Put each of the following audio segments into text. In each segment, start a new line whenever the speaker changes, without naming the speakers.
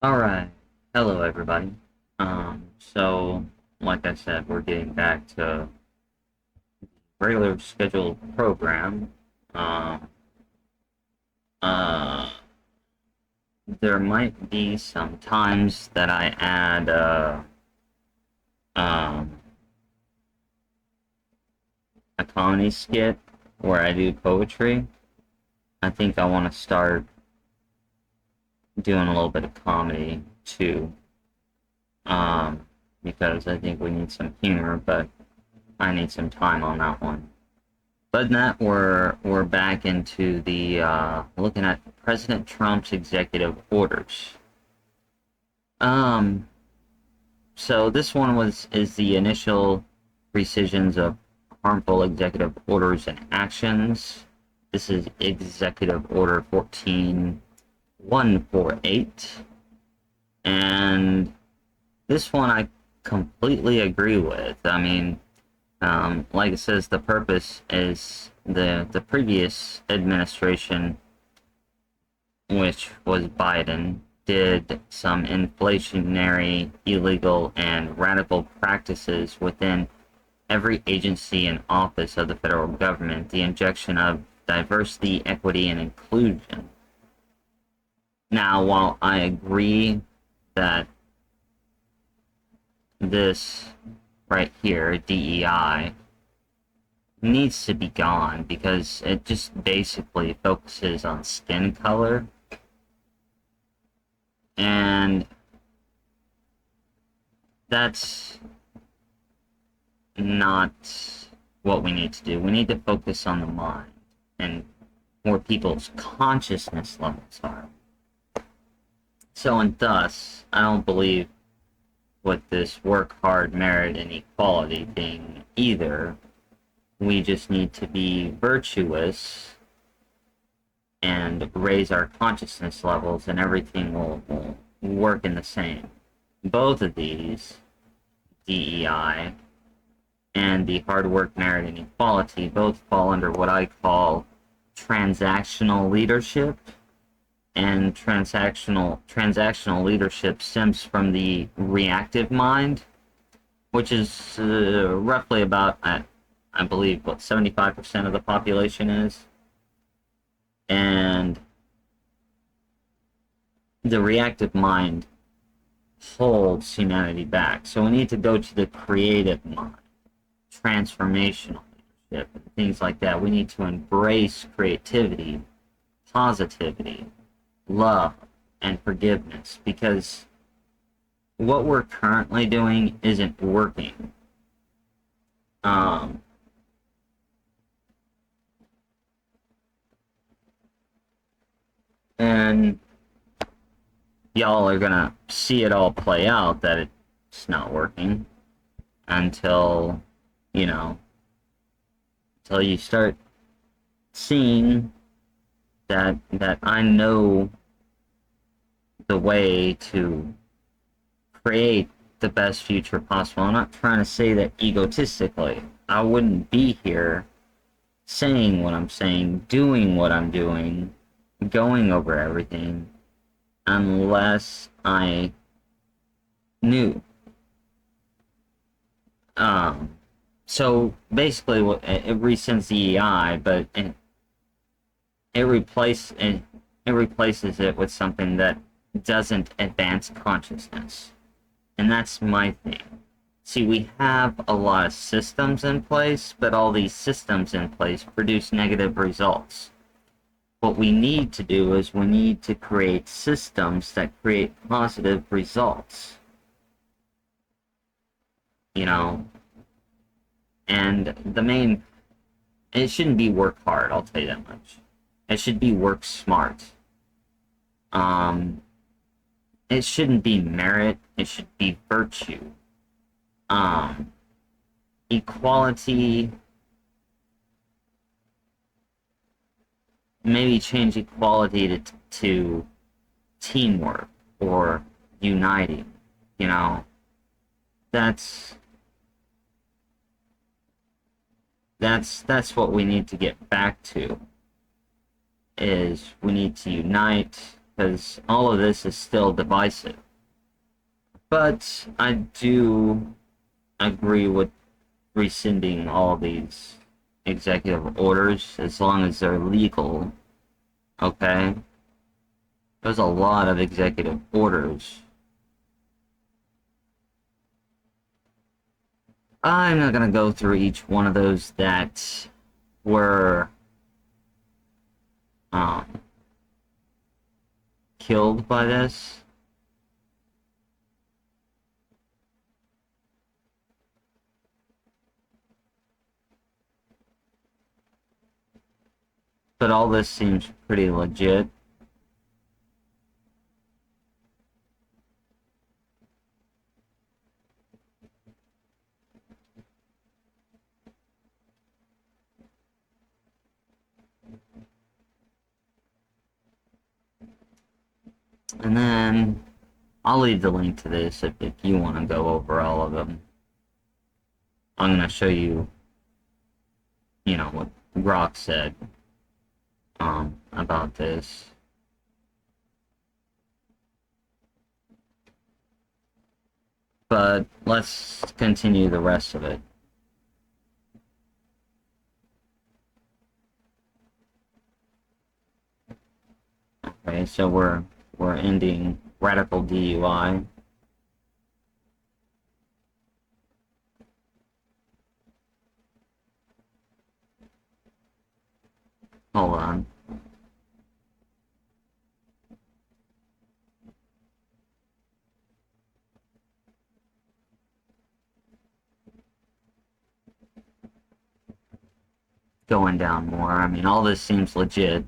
Alright, hello everybody. So, like I said, we're getting back to regular scheduled program. Um, uh, there might be some times that I add, um, a comedy skit where I do poetry. I think I want to start doing a little bit of comedy too, um, because I think we need some humor, but I need some time on that one. But that we're back into the looking at President Trump's executive orders. Um, so this one is the initial precisions of harmful executive orders and actions. This is Executive Order 14148, and this one I completely agree with. I mean, like it says, the purpose is the previous administration, which was Biden, did some inflationary, illegal, and radical practices within every agency and office of the federal government. The injection of diversity, equity, and inclusion. Now, while I agree that this right here, DEI, needs to be gone because it just basically focuses on skin color, and that's not what we need to do. We need to focus on the mind and where people's consciousness levels are. So, and thus, I don't believe with this work hard, merit, and equality thing either. We just need to be virtuous and raise our consciousness levels, and everything will work in the same. Both of these, DEI and the hard work, merit, and equality, both fall under what I call transactional leadership. And transactional leadership stems from the reactive mind, which is roughly about, I believe, what 75% of the population is. And the reactive mind holds humanity back. So we need to go to the creative mind, transformational leadership, and things like that. We need to embrace creativity, positivity, love, and forgiveness, because what we're currently doing isn't working. And y'all are gonna see it all play out that it's not working until, you know, until you start seeing that I know the way to create the best future possible. I'm not trying to say that egotistically. I wouldn't be here saying what I'm saying, doing what I'm doing, going over everything, unless I knew. So basically, it resends the EI, but it replaces it with something that doesn't advance consciousness. And that's my thing. See, we have a lot of systems in place, but all these systems in place produce negative results. What we need to do is we need to create systems that create positive results. You know? And it shouldn't be work hard, I'll tell you that much. It should be work smart. It shouldn't be merit, it should be virtue. Equality, maybe change equality to teamwork or uniting, you know? That's what we need to get back to, is we need to unite, because all of this is still divisive. But I do agree with rescinding all these executive orders as long as they're legal. Okay? There's a lot of executive orders. I'm not gonna go through each one of those that were killed by this. But all this seems pretty legit. And then I'll leave the link to this if you want to go over all of them. I'm going to show you, what Grok said about this. But let's continue the rest of it. Okay, so we're ending radical DUI. Hold on. Going down more. I mean, all this seems legit.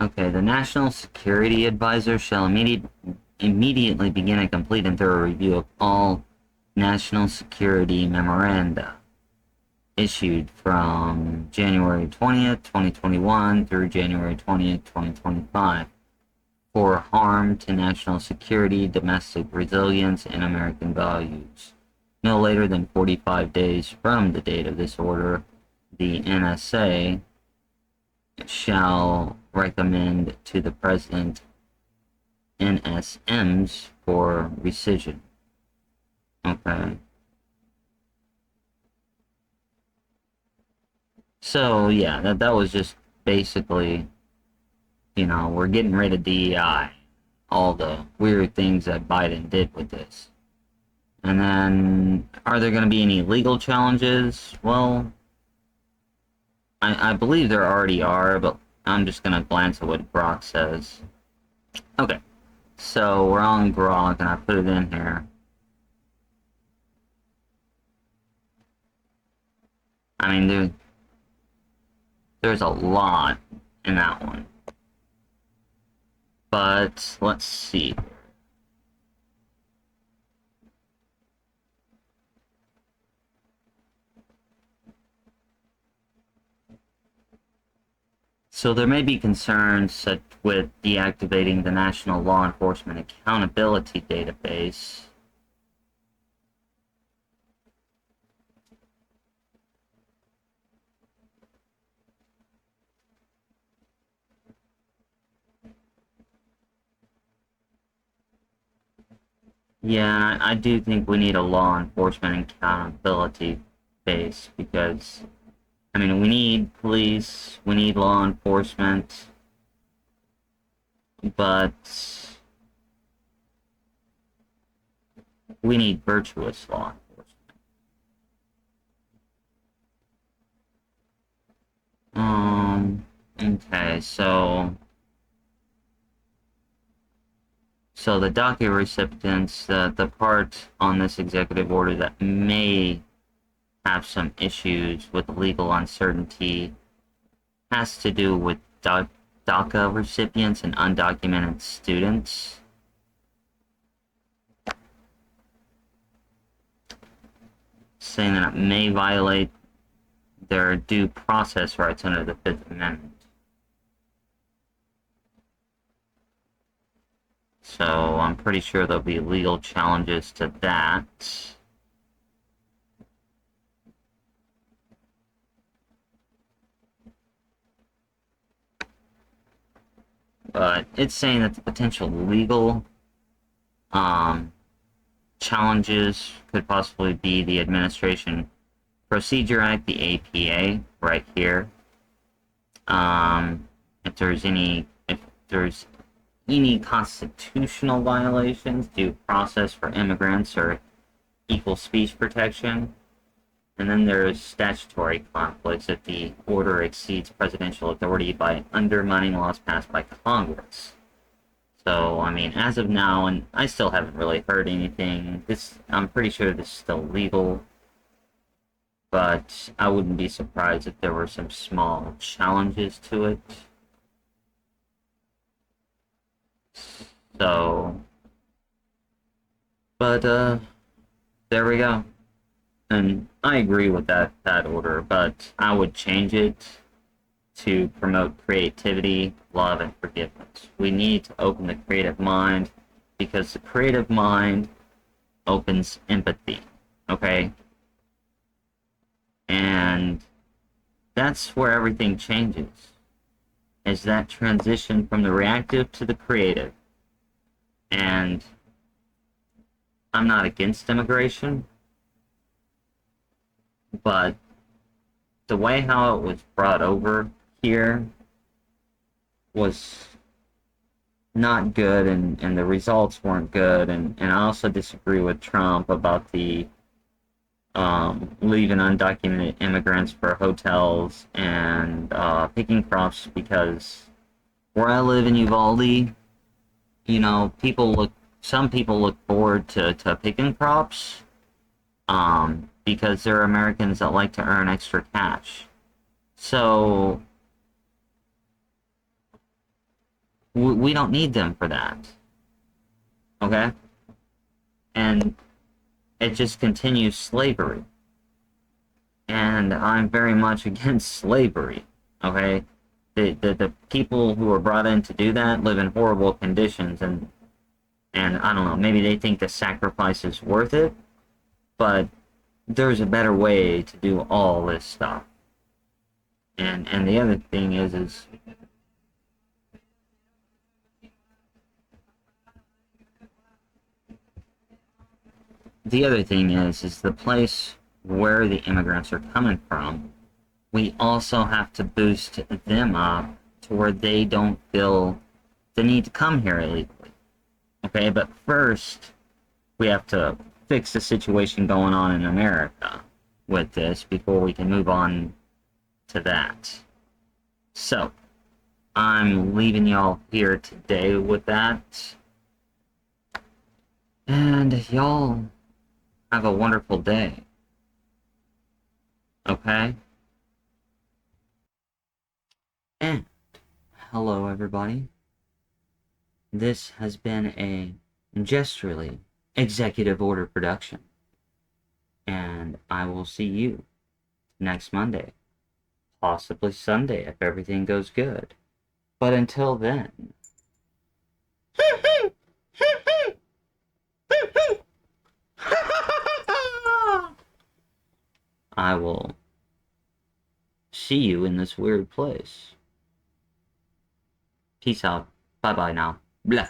Okay, the National Security Advisor shall immediately begin a complete and thorough review of all national security memoranda issued from January 20th, 2021 through January 20th, 2025 for harm to national security, domestic resilience, and American values. No later than 45 days from the date of this order, the NSA shall recommend to the President NSMs for rescission. Okay. So, yeah, that was just basically, we're getting rid of DEI. All the weird things that Biden did with this. And then, are there going to be any legal challenges? Well, I believe there already are, but I'm just going to glance at what Grok says. Okay, so we're on Grok, and I put it in here. I mean, there's a lot in that one. But, let's see. So there may be concerns with deactivating the National Law Enforcement Accountability Database. Yeah, I do think we need a law enforcement accountability base because, I mean, we need police, we need law enforcement, but we need virtuous law enforcement. Okay, so the DACA recipients, the part on this executive order that may have some issues with legal uncertainty has to do with DACA recipients and undocumented students. Saying that it may violate their due process rights under the Fifth Amendment. So I'm pretty sure there'll be legal challenges to that. But it's saying that the potential legal challenges could possibly be the Administration Procedure Act, the APA, right here. If there's any constitutional violations, due process for immigrants, or equal speech protection. And then there's statutory conflicts if the order exceeds presidential authority by undermining laws passed by Congress. So, I mean, as of now, and I still haven't really heard anything, I'm pretty sure this is still legal, but I wouldn't be surprised if there were some small challenges to it. So, but, there we go. And I agree with that order, but I would change it to promote creativity, love, and forgiveness. We need to open the creative mind because the creative mind opens empathy, okay? And that's where everything changes, is that transition from the reactive to the creative. And I'm not against immigration, but the way how it was brought over here was not good, and the results weren't good, and I also disagree with Trump about the leaving undocumented immigrants for hotels and picking crops, because where I live in Uvalde, you know, some people look forward to picking crops, because they're Americans that like to earn extra cash. So we don't need them for that, okay? And it just continues slavery. And I'm very much against slavery, okay? The people who are brought in to do that live in horrible conditions, and I don't know, maybe they think the sacrifice is worth it, but there's a better way to do all this stuff. And the other thing is the place where the immigrants are coming from, we also have to boost them up to where they don't feel the need to come here illegally. Okay, but first we have to fix the situation going on in America with this before we can move on to that. So, I'm leaving y'all here today with that. And y'all have a wonderful day. Okay? And hello everybody. This has been a Gestually Executive Order production. And I will see you next Monday. Possibly Sunday if everything goes good. But until then... I will see you in this weird place. Peace out. Bye-bye now. Blah.